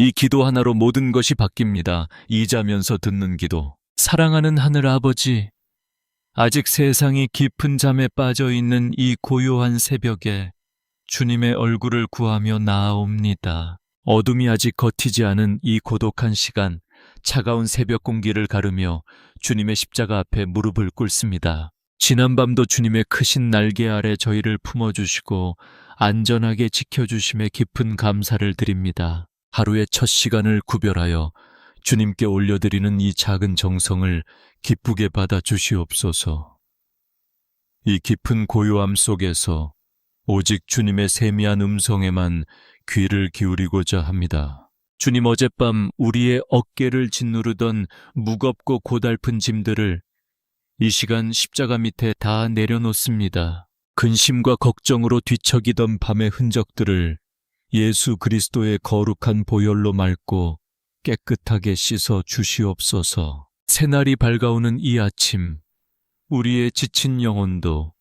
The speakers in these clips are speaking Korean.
이 기도 하나로 모든 것이 바뀝니다. 잊으면서 듣는 기도. 사랑하는 하늘 아버지, 아직 세상이 깊은 잠에 빠져 있는 이 고요한 새벽에 주님의 얼굴을 구하며 나아옵니다. 어둠이 아직 걷히지 않은 이 고독한 시간, 차가운 새벽 공기를 가르며 주님의 십자가 앞에 무릎을 꿇습니다. 지난밤도 주님의 크신 날개 아래 저희를 품어주시고 안전하게 지켜주심에 깊은 감사를 드립니다. 하루의 첫 시간을 구별하여 주님께 올려드리는 이 작은 정성을 기쁘게 받아 주시옵소서. 이 깊은 고요함 속에서 오직 주님의 세미한 음성에만 귀를 기울이고자 합니다. 주님, 어젯밤 우리의 어깨를 짓누르던 무겁고 고달픈 짐들을 이 시간 십자가 밑에 다 내려놓습니다. 근심과 걱정으로 뒤척이던 밤의 흔적들을 예수 그리스도의 거룩한 보혈로 맑고 깨끗하게 씻어 주시옵소서. 새날이 밝아오는 이 아침, 우리의 지친 영혼도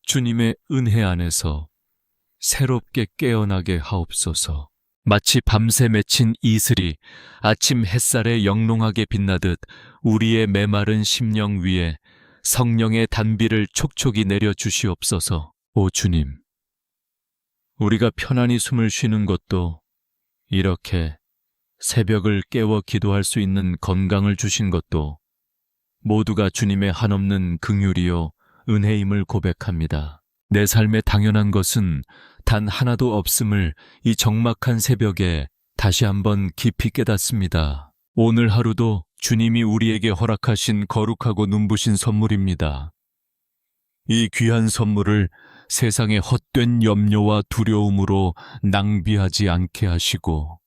주님의 은혜 안에서 새롭게 깨어나게 하옵소서. 마치 밤새 맺힌 이슬이 아침 햇살에 영롱하게 빛나듯 우리의 메마른 심령 위에 성령의 단비를 촉촉이 내려 주시옵소서. 오 주님, 우리가 편안히 숨을 쉬는 것도, 이렇게 새벽을 깨워 기도할 수 있는 건강을 주신 것도 모두가 주님의 한없는 긍휼이요 은혜임을 고백합니다. 내 삶에 당연한 것은 단 하나도 없음을 이 적막한 새벽에 다시 한번 깊이 깨닫습니다. 오늘 하루도 주님이 우리에게 허락하신 거룩하고 눈부신 선물입니다. 이 귀한 선물을 세상의 헛된 염려와 두려움으로 낭비하지 않게 하시고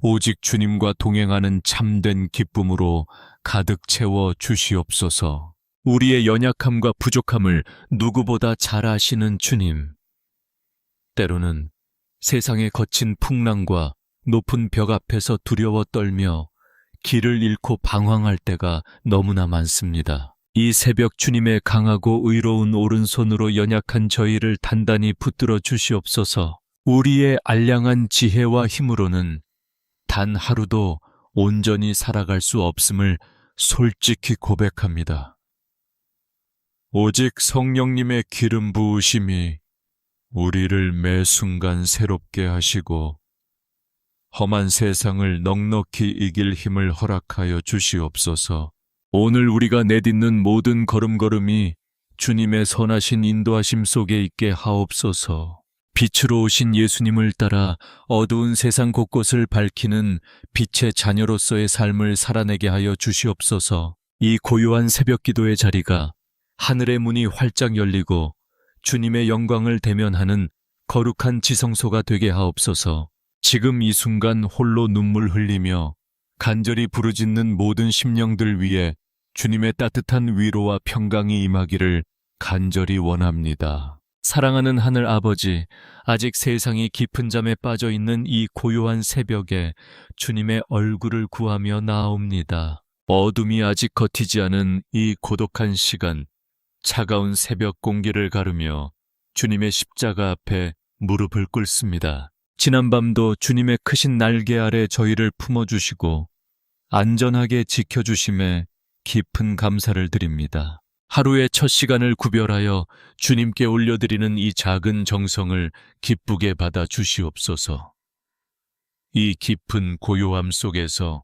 오직 주님과 동행하는 참된 기쁨으로 가득 채워 주시옵소서. 우리의 연약함과 부족함을 누구보다 잘 아시는 주님, 때로는 세상의 거친 풍랑과 높은 벽 앞에서 두려워 떨며 길을 잃고 방황할 때가 너무나 많습니다. 이 새벽 주님의 강하고 의로운 오른손으로 연약한 저희를 단단히 붙들어 주시옵소서. 우리의 알량한 지혜와 힘으로는 단 하루도 온전히 살아갈 수 없음을 솔직히 고백합니다. 오직 성령님의 기름 부으심이 우리를 매 순간 새롭게 하시고 험한 세상을 넉넉히 이길 힘을 허락하여 주시옵소서. 오늘 우리가 내딛는 모든 걸음걸음이 주님의 선하신 인도하심 속에 있게 하옵소서. 빛으로 오신 예수님을 따라 어두운 세상 곳곳을 밝히는 빛의 자녀로서의 삶을 살아내게 하여 주시옵소서. 이 고요한 새벽 기도의 자리가 하늘의 문이 활짝 열리고 주님의 영광을 대면하는 거룩한 지성소가 되게 하옵소서. 지금 이 순간 홀로 눈물 흘리며 간절히 부르짖는 모든 심령들 위해 주님의 따뜻한 위로와 평강이 임하기를 간절히 원합니다. 사랑하는 하늘 아버지, 아직 세상이 깊은 잠에 빠져 있는 이 고요한 새벽에 주님의 얼굴을 구하며 나아옵니다. 어둠이 아직 걷히지 않은 이 고독한 시간, 차가운 새벽 공기를 가르며 주님의 십자가 앞에 무릎을 꿇습니다. 지난밤도 주님의 크신 날개 아래 저희를 품어주시고 안전하게 지켜주심에 깊은 감사를 드립니다. 하루의 첫 시간을 구별하여 주님께 올려드리는 이 작은 정성을 기쁘게 받아 주시옵소서. 이 깊은 고요함 속에서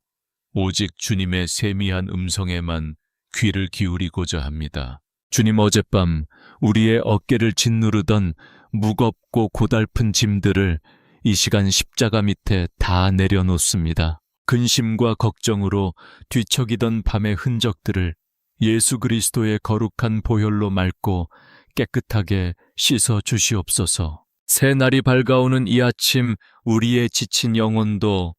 오직 주님의 세미한 음성에만 귀를 기울이고자 합니다. 주님, 어젯밤 우리의 어깨를 짓누르던 무겁고 고달픈 짐들을 이 시간 십자가 밑에 다 내려놓습니다. 근심과 걱정으로 뒤척이던 밤의 흔적들을 예수 그리스도의 거룩한 보혈로 맑고 깨끗하게 씻어 주시옵소서. 새 날이 밝아오는 이 아침, 우리의 지친 영혼도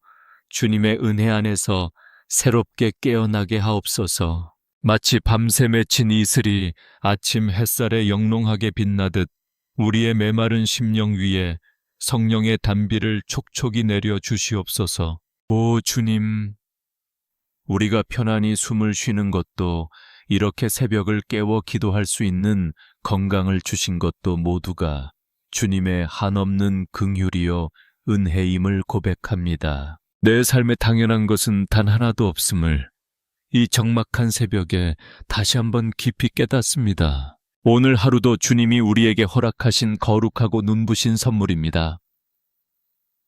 주님의 은혜 안에서 새롭게 깨어나게 하옵소서. 마치 밤새 맺힌 이슬이 아침 햇살에 영롱하게 빛나듯 우리의 메마른 심령 위에 성령의 단비를 촉촉이 내려 주시옵소서. 오 주님, 우리가 편안히 숨을 쉬는 것도, 이렇게 새벽을 깨워 기도할 수 있는 건강을 주신 것도 모두가 주님의 한없는 긍휼이요 은혜임을 고백합니다. 내 삶에 당연한 것은 단 하나도 없음을 이 적막한 새벽에 다시 한번 깊이 깨닫습니다. 오늘 하루도 주님이 우리에게 허락하신 거룩하고 눈부신 선물입니다.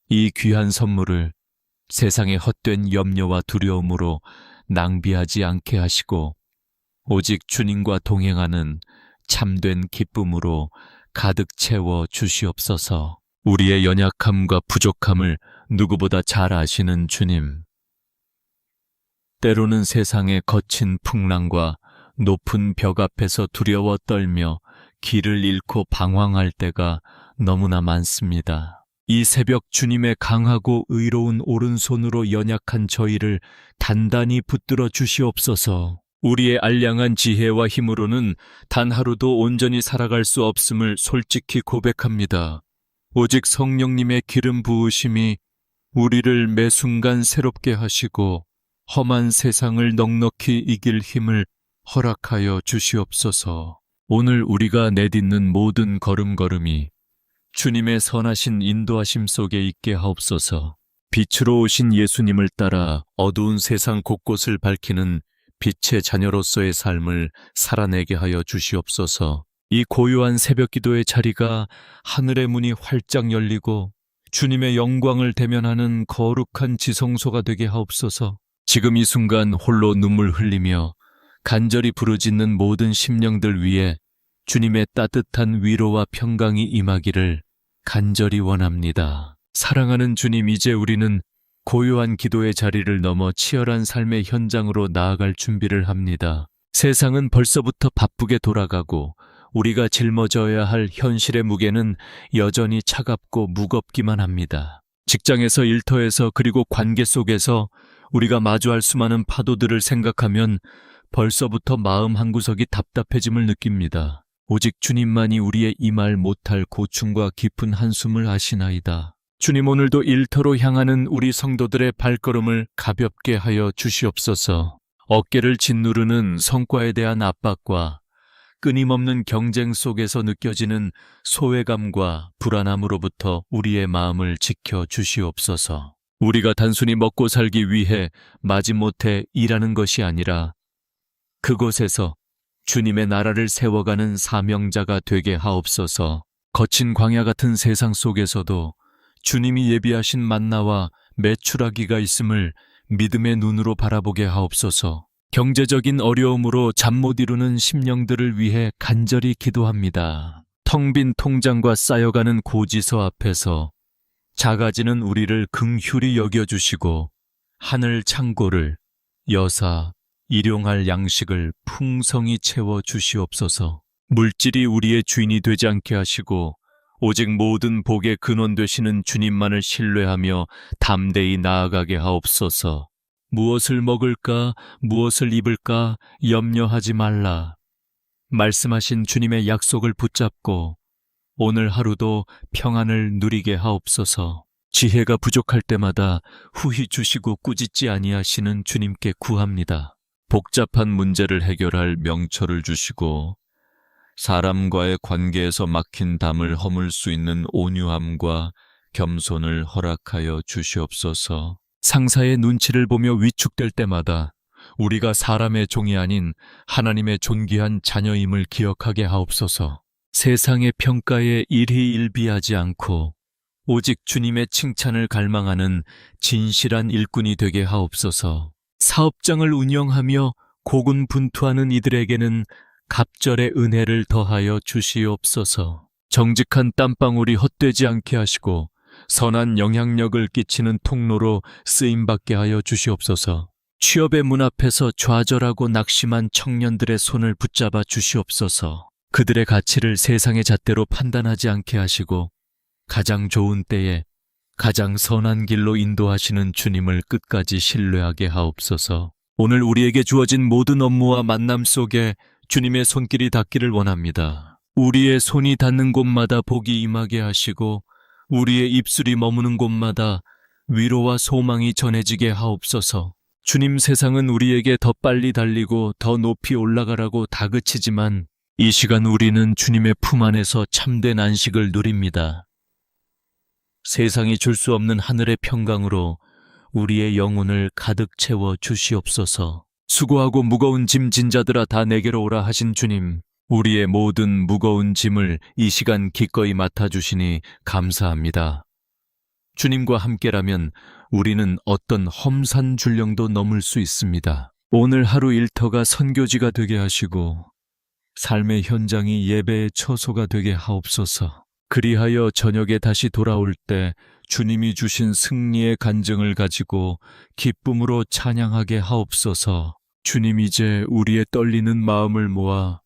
이 귀한 선물을 세상의 헛된 염려와 두려움으로 낭비하지 않게 하시고 오직 주님과 동행하는 참된 기쁨으로 가득 채워 주시옵소서. 우리의 연약함과 부족함을 누구보다 잘 아시는 주님. 때로는 세상의 거친 풍랑과 높은 벽 앞에서 두려워 떨며 길을 잃고 방황할 때가 너무나 많습니다. 이 새벽 주님의 강하고 의로운 오른손으로 연약한 저희를 단단히 붙들어 주시옵소서. 우리의 알량한 지혜와 힘으로는 단 하루도 온전히 살아갈 수 없음을 솔직히 고백합니다. 오직 성령님의 기름 부으심이 우리를 매 순간 새롭게 하시고 험한 세상을 넉넉히 이길 힘을 허락하여 주시옵소서. 오늘 우리가 내딛는 모든 걸음걸음이 주님의 선하신 인도하심 속에 있게 하옵소서. 빛으로 오신 예수님을 따라 어두운 세상 곳곳을 밝히는 빛의 자녀로서의 삶을 살아내게 하여 주시옵소서. 이 고요한 새벽 기도의 자리가 하늘의 문이 활짝 열리고 주님의 영광을 대면하는 거룩한 지성소가 되게 하옵소서. 지금 이 순간 홀로 눈물 흘리며 간절히 부르짖는 모든 심령들 위해 주님의 따뜻한 위로와 평강이 임하기를 간절히 원합니다. 사랑하는 주님, 이제 우리는 고요한 기도의 자리를 넘어 치열한 삶의 현장으로 나아갈 준비를 합니다. 세상은 벌써부터 바쁘게 돌아가고 우리가 짊어져야 할 현실의 무게는 여전히 차갑고 무겁기만 합니다. 직장에서, 일터에서, 그리고 관계 속에서 우리가 마주할 수많은 파도들을 생각하면 벌써부터 마음 한구석이 답답해짐을 느낍니다. 오직 주님만이 우리의 이 말 못할 고충과 깊은 한숨을 아시나이다. 주님, 오늘도 일터로 향하는 우리 성도들의 발걸음을 가볍게 하여 주시옵소서. 어깨를 짓누르는 성과에 대한 압박과 끊임없는 경쟁 속에서 느껴지는 소외감과 불안함으로부터 우리의 마음을 지켜 주시옵소서. 우리가 단순히 먹고 살기 위해 마지못해 일하는 것이 아니라 그곳에서 주님의 나라를 세워가는 사명자가 되게 하옵소서. 거친 광야 같은 세상 속에서도 주님이 예비하신 만나와 메추라기가 있음을 믿음의 눈으로 바라보게 하옵소서. 경제적인 어려움으로 잠 못 이루는 심령들을 위해 간절히 기도합니다. 텅 빈 통장과 쌓여가는 고지서 앞에서 작아지는 우리를 긍휼히 여겨주시고 하늘 창고를 여사 일용할 양식을 풍성히 채워 주시옵소서. 물질이 우리의 주인이 되지 않게 하시고 오직 모든 복의 근원 되시는 주님만을 신뢰하며 담대히 나아가게 하옵소서. 무엇을 먹을까, 무엇을 입을까 염려하지 말라. 말씀하신 주님의 약속을 붙잡고 오늘 하루도 평안을 누리게 하옵소서. 지혜가 부족할 때마다 후히 주시고 꾸짖지 아니하시는 주님께 구합니다. 복잡한 문제를 해결할 명철을 주시고 사람과의 관계에서 막힌 담을 허물 수 있는 온유함과 겸손을 허락하여 주시옵소서. 상사의 눈치를 보며 위축될 때마다 우리가 사람의 종이 아닌 하나님의 존귀한 자녀임을 기억하게 하옵소서. 세상의 평가에 일희일비하지 않고 오직 주님의 칭찬을 갈망하는 진실한 일꾼이 되게 하옵소서. 사업장을 운영하며 고군분투하는 이들에게는 갑절의 은혜를 더하여 주시옵소서. 정직한 땀방울이 헛되지 않게 하시고 선한 영향력을 끼치는 통로로 쓰임받게 하여 주시옵소서. 취업의 문 앞에서 좌절하고 낙심한 청년들의 손을 붙잡아 주시옵소서. 그들의 가치를 세상의 잣대로 판단하지 않게 하시고 가장 좋은 때에 가장 선한 길로 인도하시는 주님을 끝까지 신뢰하게 하옵소서. 오늘 우리에게 주어진 모든 업무와 만남 속에 주님의 손길이 닿기를 원합니다. 우리의 손이 닿는 곳마다 복이 임하게 하시고 우리의 입술이 머무는 곳마다 위로와 소망이 전해지게 하옵소서. 주님, 세상은 우리에게 더 빨리 달리고 더 높이 올라가라고 다그치지만 이 시간 우리는 주님의 품 안에서 참된 안식을 누립니다. 세상이 줄 수 없는 하늘의 평강으로 우리의 영혼을 가득 채워 주시옵소서. 수고하고 무거운 짐 진 자들아 다 내게로 오라 하신 주님, 우리의 모든 무거운 짐을 이 시간 기꺼이 맡아주시니 감사합니다. 주님과 함께라면 우리는 어떤 험산 줄령도 넘을 수 있습니다. 오늘 하루 일터가 선교지가 되게 하시고 삶의 현장이 예배의 처소가 되게 하옵소서. 그리하여 저녁에 다시 돌아올 때 주님이 주신 승리의 간증을 가지고 기쁨으로 찬양하게 하옵소서. 주님, 이제 우리의 떨리는 마음을 모아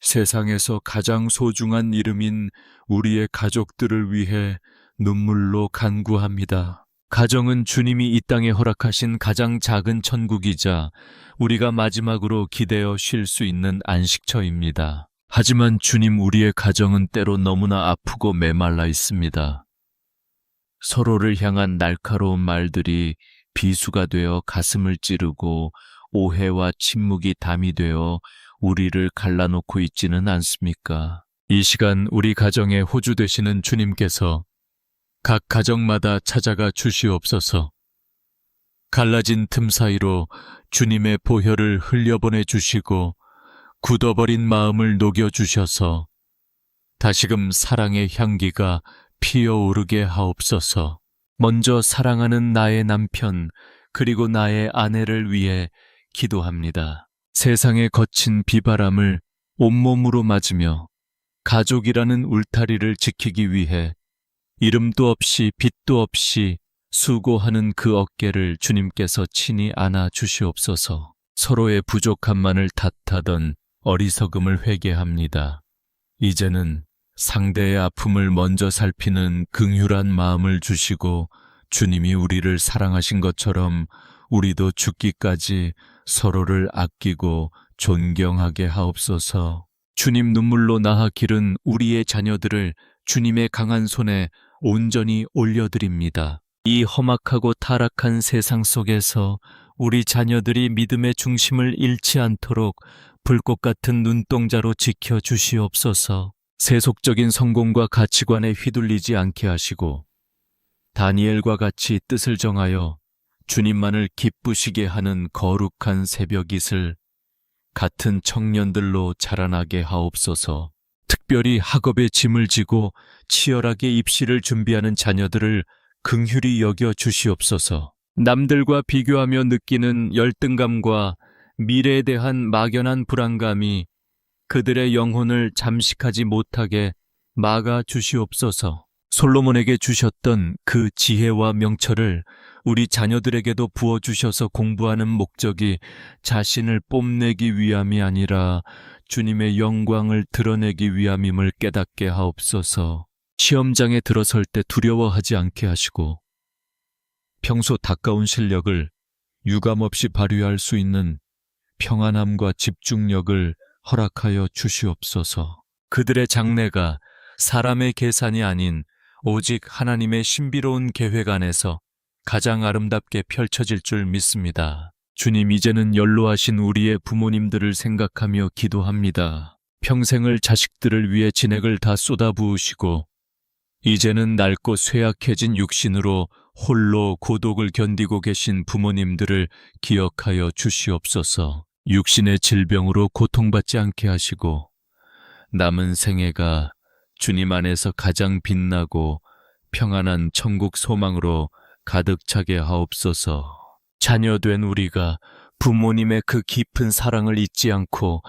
세상에서 가장 소중한 이름인 우리의 가족들을 위해 눈물로 간구합니다. 가정은 주님이 이 땅에 허락하신 가장 작은 천국이자 우리가 마지막으로 기대어 쉴 수 있는 안식처입니다. 하지만 주님, 우리의 가정은 때로 너무나 아프고 메말라 있습니다. 서로를 향한 날카로운 말들이 비수가 되어 가슴을 찌르고 오해와 침묵이 담이 되어 우리를 갈라놓고 있지는 않습니까? 이 시간 우리 가정의 호주 되시는 주님께서 각 가정마다 찾아가 주시옵소서. 갈라진 틈 사이로 주님의 보혈을 흘려보내 주시고 굳어버린 마음을 녹여주셔서 다시금 사랑의 향기가 피어오르게 하옵소서. 먼저 사랑하는 나의 남편 그리고 나의 아내를 위해 기도합니다. 세상의 거친 비바람을 온몸으로 맞으며 가족이라는 울타리를 지키기 위해 이름도 없이 빛도 없이 수고하는 그 어깨를 주님께서 친히 안아 주시옵소서. 서로의 부족함만을 탓하던 어리석음을 회개합니다. 이제는 상대의 아픔을 먼저 살피는 긍휼한 마음을 주시고 주님이 우리를 사랑하신 것처럼 우리도 죽기까지 서로를 아끼고 존경하게 하옵소서. 주님, 눈물로 낳아 기른 우리의 자녀들을 주님의 강한 손에 온전히 올려드립니다. 이 험악하고 타락한 세상 속에서 우리 자녀들이 믿음의 중심을 잃지 않도록 불꽃 같은 눈동자로 지켜주시옵소서. 세속적인 성공과 가치관에 휘둘리지 않게 하시고 다니엘과 같이 뜻을 정하여 주님만을 기쁘시게 하는 거룩한 새벽잇을 같은 청년들로 자라나게 하옵소서. 특별히 학업의 짐을 지고 치열하게 입시를 준비하는 자녀들을 긍휼히 여겨 주시옵소서. 남들과 비교하며 느끼는 열등감과 미래에 대한 막연한 불안감이 그들의 영혼을 잠식하지 못하게 막아 주시옵소서. 솔로몬에게 주셨던 그 지혜와 명철을 우리 자녀들에게도 부어주셔서 공부하는 목적이 자신을 뽐내기 위함이 아니라 주님의 영광을 드러내기 위함임을 깨닫게 하옵소서. 시험장에 들어설 때 두려워하지 않게 하시고 평소 닦아온 실력을 유감없이 발휘할 수 있는 평안함과 집중력을 허락하여 주시옵소서. 그들의 장래가 사람의 계산이 아닌 오직 하나님의 신비로운 계획 안에서 가장 아름답게 펼쳐질 줄 믿습니다. 주님, 이제는 연로하신 우리의 부모님들을 생각하며 기도합니다. 평생을 자식들을 위해 진액을 다 쏟아부으시고 이제는 낡고 쇠약해진 육신으로 홀로 고독을 견디고 계신 부모님들을 기억하여 주시옵소서. 육신의 질병으로 고통받지 않게 하시고 남은 생애가 주님 안에서 가장 빛나고 평안한 천국 소망으로 가득 차게 하옵소서. 자녀된 우리가 부모님의 그 깊은 사랑을 잊지 않고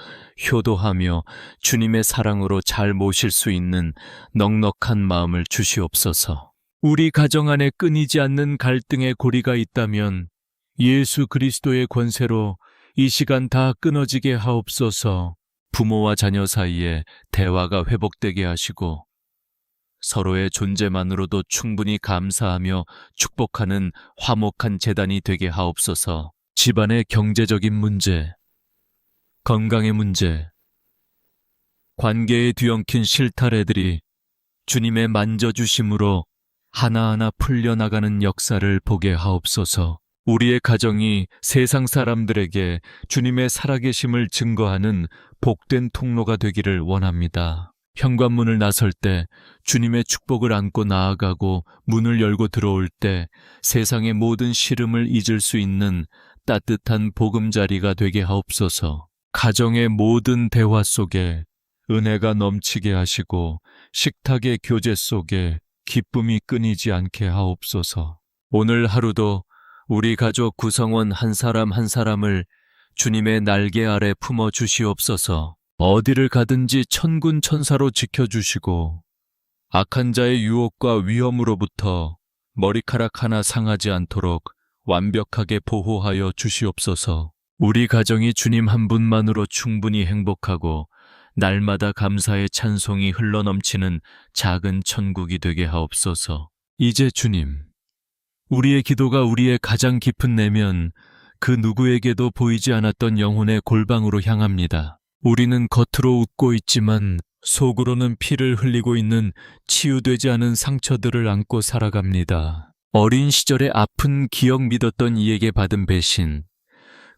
효도하며 주님의 사랑으로 잘 모실 수 있는 넉넉한 마음을 주시옵소서. 우리 가정 안에 끊이지 않는 갈등의 고리가 있다면 예수 그리스도의 권세로 이 시간 다 끊어지게 하옵소서. 부모와 자녀 사이에 대화가 회복되게 하시고 서로의 존재만으로도 충분히 감사하며 축복하는 화목한 재단이 되게 하옵소서. 집안의 경제적인 문제, 건강의 문제, 관계에 뒤엉킨 실타래들이 주님의 만져주심으로 하나하나 풀려나가는 역사를 보게 하옵소서. 우리의 가정이 세상 사람들에게 주님의 살아계심을 증거하는 복된 통로가 되기를 원합니다. 현관문을 나설 때 주님의 축복을 안고 나아가고 문을 열고 들어올 때 세상의 모든 시름을 잊을 수 있는 따뜻한 보금자리가 되게 하옵소서. 가정의 모든 대화 속에 은혜가 넘치게 하시고 식탁의 교제 속에 기쁨이 끊이지 않게 하옵소서. 오늘 하루도 우리 가족 구성원 한 사람 한 사람을 주님의 날개 아래 품어 주시옵소서. 어디를 가든지 천군 천사로 지켜주시고 악한 자의 유혹과 위험으로부터 머리카락 하나 상하지 않도록 완벽하게 보호하여 주시옵소서. 우리 가정이 주님 한 분만으로 충분히 행복하고 날마다 감사의 찬송이 흘러넘치는 작은 천국이 되게 하옵소서. 이제 주님, 우리의 기도가 우리의 가장 깊은 내면 그 누구에게도 보이지 않았던 영혼의 골방으로 향합니다. 우리는 겉으로 웃고 있지만 속으로는 피를 흘리고 있는 치유되지 않은 상처들을 안고 살아갑니다. 어린 시절의 아픈 기억 믿었던 이에게 받은 배신,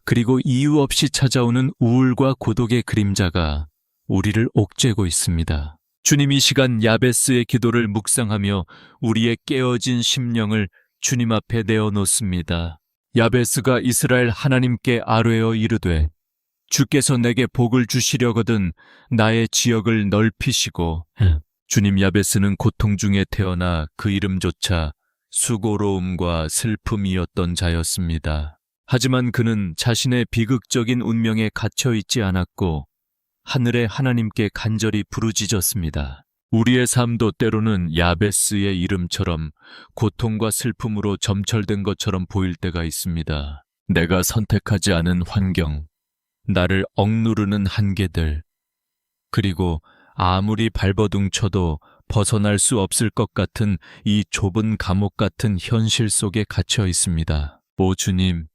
그리고 이유 없이 찾아오는 우울과 고독의 그림자가 우리를 옥죄고 있습니다. 주님, 이 시간 야베스의 기도를 묵상하며 우리의 깨어진 심령을 주님 앞에 내어놓습니다. 야베스가 이스라엘 하나님께 아뢰어 이르되 주께서 내게 복을 주시려거든 나의 지역을 넓히시고 주님, 야베스는 고통 중에 태어나 그 이름조차 수고로움과 슬픔이었던 자였습니다. 하지만 그는 자신의 비극적인 운명에 갇혀 있지 않았고 하늘의 하나님께 간절히 부르짖었습니다. 우리의 삶도 때로는 야베스의 이름처럼 고통과 슬픔으로 점철된 것처럼 보일 때가 있습니다. 내가 선택하지 않은 환경, 나를 억누르는 한계들, 그리고 아무리 발버둥 쳐도 벗어날 수 없을 것 같은 이 좁은 감옥 같은 현실 속에 갇혀 있습니다. 오 주님,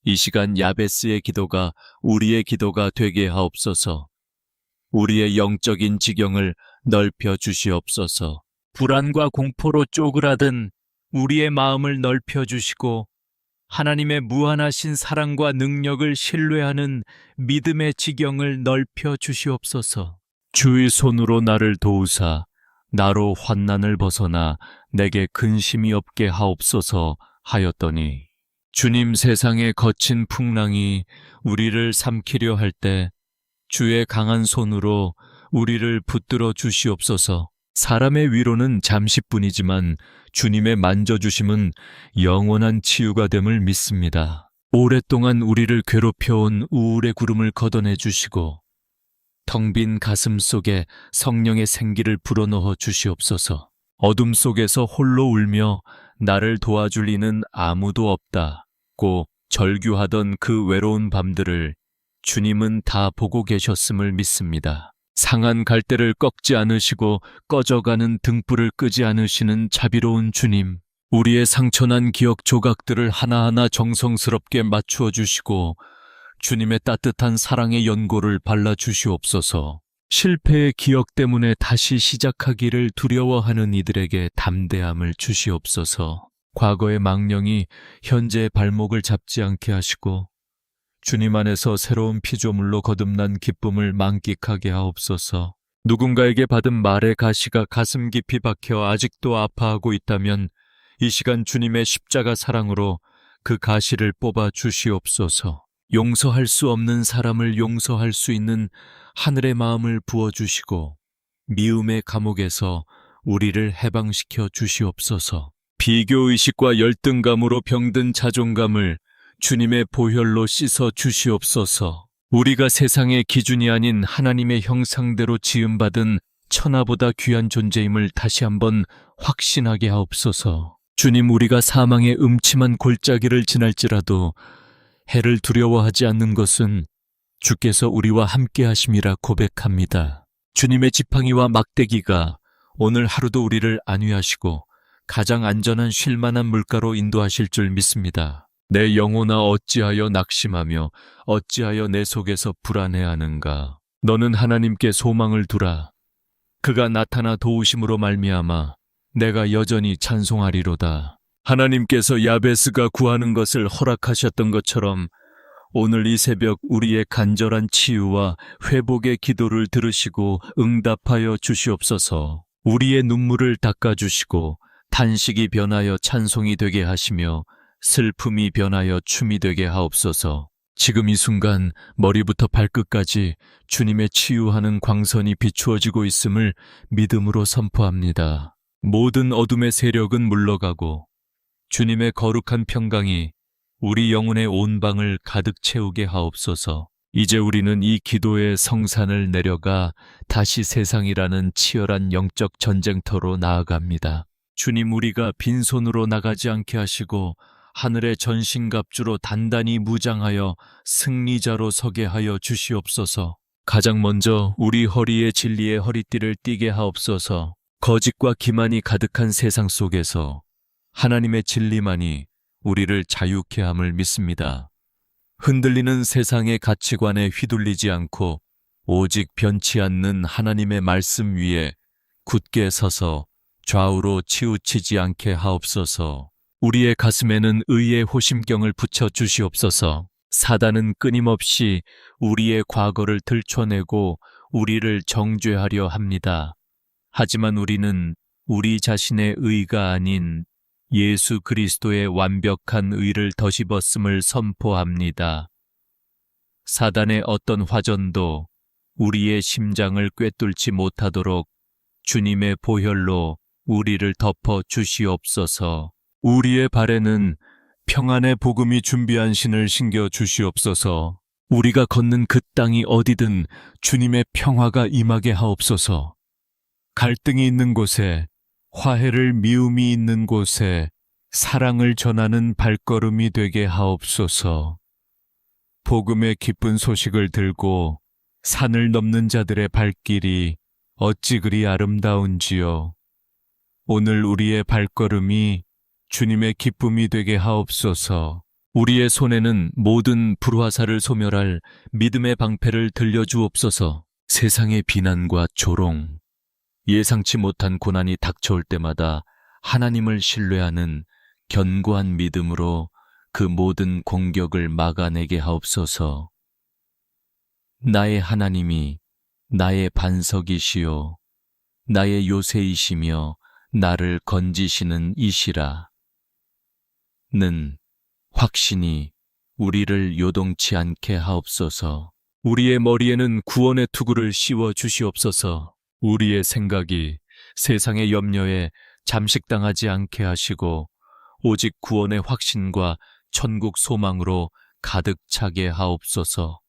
이 시간 야베스의 기도가 우리의 기도가 되게 하옵소서. 우리의 영적인 지경을 넓혀 주시옵소서. 불안과 공포로 쪼그라든 우리의 마음을 넓혀 주시고 하나님의 무한하신 사랑과 능력을 신뢰하는 믿음의 지경을 넓혀 주시옵소서. 주의 손으로 나를 도우사 나로 환난을 벗어나 내게 근심이 없게 하옵소서 하였더니 주님, 세상의 거친 풍랑이 우리를 삼키려 할 때 주의 강한 손으로 우리를 붙들어 주시옵소서. 사람의 위로는 잠시뿐이지만 주님의 만져주심은 영원한 치유가 됨을 믿습니다. 오랫동안 우리를 괴롭혀온 우울의 구름을 걷어내 주시고 텅 빈 가슴 속에 성령의 생기를 불어넣어 주시옵소서. 어둠 속에서 홀로 울며 나를 도와줄 이는 아무도 없다고 절규하던 그 외로운 밤들을 주님은 다 보고 계셨음을 믿습니다. 상한 갈대를 꺾지 않으시고 꺼져가는 등불을 끄지 않으시는 자비로운 주님, 우리의 상처난 기억 조각들을 하나하나 정성스럽게 맞추어 주시고 주님의 따뜻한 사랑의 연고를 발라주시옵소서. 실패의 기억 때문에 다시 시작하기를 두려워하는 이들에게 담대함을 주시옵소서. 과거의 망령이 현재의 발목을 잡지 않게 하시고 주님 안에서 새로운 피조물로 거듭난 기쁨을 만끽하게 하옵소서. 누군가에게 받은 말의 가시가 가슴 깊이 박혀 아직도 아파하고 있다면 이 시간 주님의 십자가 사랑으로 그 가시를 뽑아 주시옵소서. 용서할 수 없는 사람을 용서할 수 있는 하늘의 마음을 부어주시고 미움의 감옥에서 우리를 해방시켜 주시옵소서. 비교의식과 열등감으로 병든 자존감을 주님의 보혈로 씻어 주시옵소서. 우리가 세상의 기준이 아닌 하나님의 형상대로 지음받은 천하보다 귀한 존재임을 다시 한번 확신하게 하옵소서. 주님, 우리가 사망의 음침한 골짜기를 지날지라도 해를 두려워하지 않는 것은 주께서 우리와 함께 하심이라 고백합니다. 주님의 지팡이와 막대기가 오늘 하루도 우리를 안위하시고 가장 안전한 쉴만한 물가로 인도하실 줄 믿습니다. 내 영혼아, 어찌하여 낙심하며 어찌하여 내 속에서 불안해하는가. 너는 하나님께 소망을 두라. 그가 나타나 도우심으로 말미암아 내가 여전히 찬송하리로다. 하나님께서 야베스가 구하는 것을 허락하셨던 것처럼 오늘 이 새벽 우리의 간절한 치유와 회복의 기도를 들으시고 응답하여 주시옵소서. 우리의 눈물을 닦아주시고 탄식이 변하여 찬송이 되게 하시며 슬픔이 변하여 춤이 되게 하옵소서. 지금 이 순간 머리부터 발끝까지 주님의 치유하는 광선이 비추어지고 있음을 믿음으로 선포합니다. 모든 어둠의 세력은 물러가고 주님의 거룩한 평강이 우리 영혼의 온 방을 가득 채우게 하옵소서. 이제 우리는 이 기도의 성산을 내려가 다시 세상이라는 치열한 영적 전쟁터로 나아갑니다. 주님, 우리가 빈손으로 나가지 않게 하시고 하늘의 전신갑주로 단단히 무장하여 승리자로 서게 하여 주시옵소서. 가장 먼저 우리 허리에 진리의 허리띠를 띠게 하옵소서. 거짓과 기만이 가득한 세상 속에서 하나님의 진리만이 우리를 자유케 함을 믿습니다. 흔들리는 세상의 가치관에 휘둘리지 않고 오직 변치 않는 하나님의 말씀 위에 굳게 서서 좌우로 치우치지 않게 하옵소서. 우리의 가슴에는 의의 호심경을 붙여 주시옵소서. 사단은 끊임없이 우리의 과거를 들춰내고 우리를 정죄하려 합니다. 하지만 우리는 우리 자신의 의가 아닌 예수 그리스도의 완벽한 의를 덧입었음을 선포합니다. 사단의 어떤 화전도 우리의 심장을 꿰뚫지 못하도록 주님의 보혈로 우리를 덮어 주시옵소서. 우리의 발에는 평안의 복음이 준비한 신을 신겨 주시옵소서. 우리가 걷는 그 땅이 어디든 주님의 평화가 임하게 하옵소서. 갈등이 있는 곳에, 화해를 미움이 있는 곳에 사랑을 전하는 발걸음이 되게 하옵소서. 복음의 기쁜 소식을 들고 산을 넘는 자들의 발길이 어찌 그리 아름다운지요. 오늘 우리의 발걸음이 주님의 기쁨이 되게 하옵소서. 우리의 손에는 모든 불화살을 소멸할 믿음의 방패를 들려주옵소서. 세상의 비난과 조롱, 예상치 못한 고난이 닥쳐올 때마다 하나님을 신뢰하는 견고한 믿음으로 그 모든 공격을 막아내게 하옵소서. 나의 하나님이 나의 반석이시요 나의 요새이시며 나를 건지시는 이시라. 는 확신이 우리를 요동치 않게 하옵소서. 우리의 머리에는 구원의 투구를 씌워 주시옵소서. 우리의 생각이 세상의 염려에 잠식당하지 않게 하시고 오직 구원의 확신과 천국 소망으로 가득 차게 하옵소서.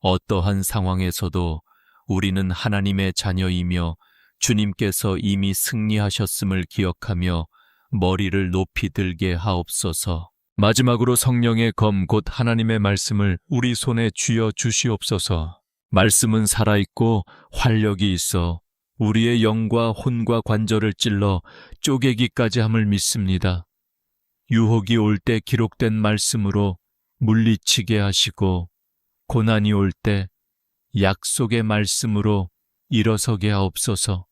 어떠한 상황에서도 우리는 하나님의 자녀이며 주님께서 이미 승리하셨음을 기억하며 머리를 높이 들게 하옵소서. 마지막으로 성령의 검 곧 하나님의 말씀을 우리 손에 쥐어 주시옵소서. 말씀은 살아있고 활력이 있어 우리의 영과 혼과 관절을 찔러 쪼개기까지 함을 믿습니다. 유혹이 올 때 기록된 말씀으로 물리치게 하시고 고난이 올 때 약속의 말씀으로 일어서게 하옵소서.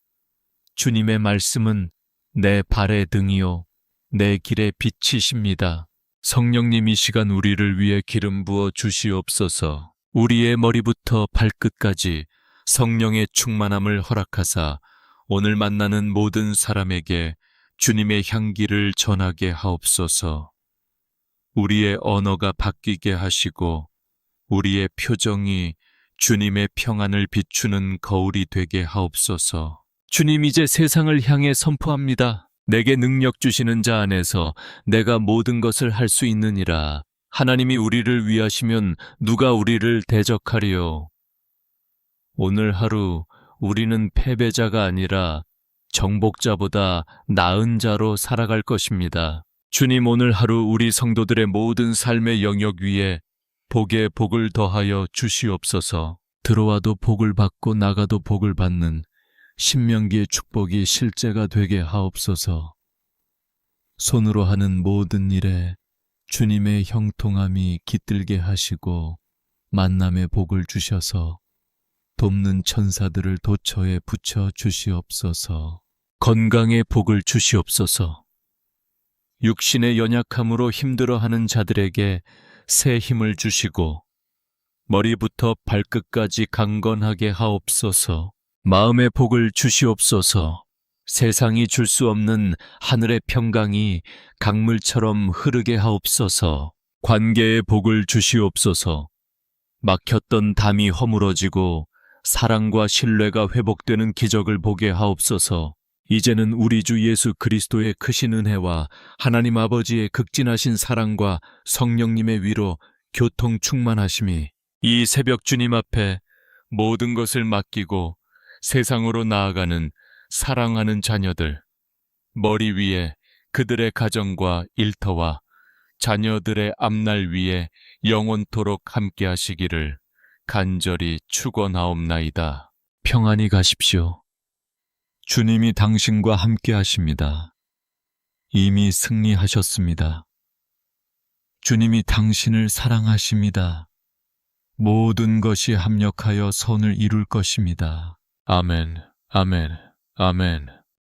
주님의 말씀은 내 발의 등이요 내 길의 빛이십니다. 성령님, 이 시간 우리를 위해 기름 부어 주시옵소서. 우리의 머리부터 발끝까지 성령의 충만함을 허락하사 오늘 만나는 모든 사람에게 주님의 향기를 전하게 하옵소서. 우리의 언어가 바뀌게 하시고 우리의 표정이 주님의 평안을 비추는 거울이 되게 하옵소서. 주님, 이제 세상을 향해 선포합니다. 내게 능력 주시는 자 안에서 내가 모든 것을 할 수 있느니라. 하나님이 우리를 위하시면 누가 우리를 대적하리요. 오늘 하루 우리는 패배자가 아니라 정복자보다 나은 자로 살아갈 것입니다. 주님, 오늘 하루 우리 성도들의 모든 삶의 영역 위에 복에 복을 더하여 주시옵소서. 들어와도 복을 받고 나가도 복을 받는 신명기의 축복이 실제가 되게 하옵소서. 손으로 하는 모든 일에 주님의 형통함이 깃들게 하시고 만남의 복을 주셔서 돕는 천사들을 도처에 붙여 주시옵소서. 건강의 복을 주시옵소서. 육신의 연약함으로 힘들어하는 자들에게 새 힘을 주시고 머리부터 발끝까지 강건하게 하옵소서. 마음의 복을 주시옵소서. 세상이 줄 수 없는 하늘의 평강이 강물처럼 흐르게 하옵소서. 관계의 복을 주시옵소서. 막혔던 담이 허물어지고 사랑과 신뢰가 회복되는 기적을 보게 하옵소서. 이제는 우리 주 예수 그리스도의 크신 은혜와 하나님 아버지의 극진하신 사랑과 성령님의 위로 교통 충만하심이 이 새벽 주님 앞에 모든 것을 맡기고 세상으로 나아가는 사랑하는 자녀들, 머리 위에 그들의 가정과 일터와 자녀들의 앞날 위에 영원토록 함께 하시기를 간절히 축원하옵나이다. 평안히 가십시오. 주님이 당신과 함께 하십니다. 이미 승리하셨습니다. 주님이 당신을 사랑하십니다. 모든 것이 합력하여 선을 이룰 것입니다. 아멘, 아멘, 아멘.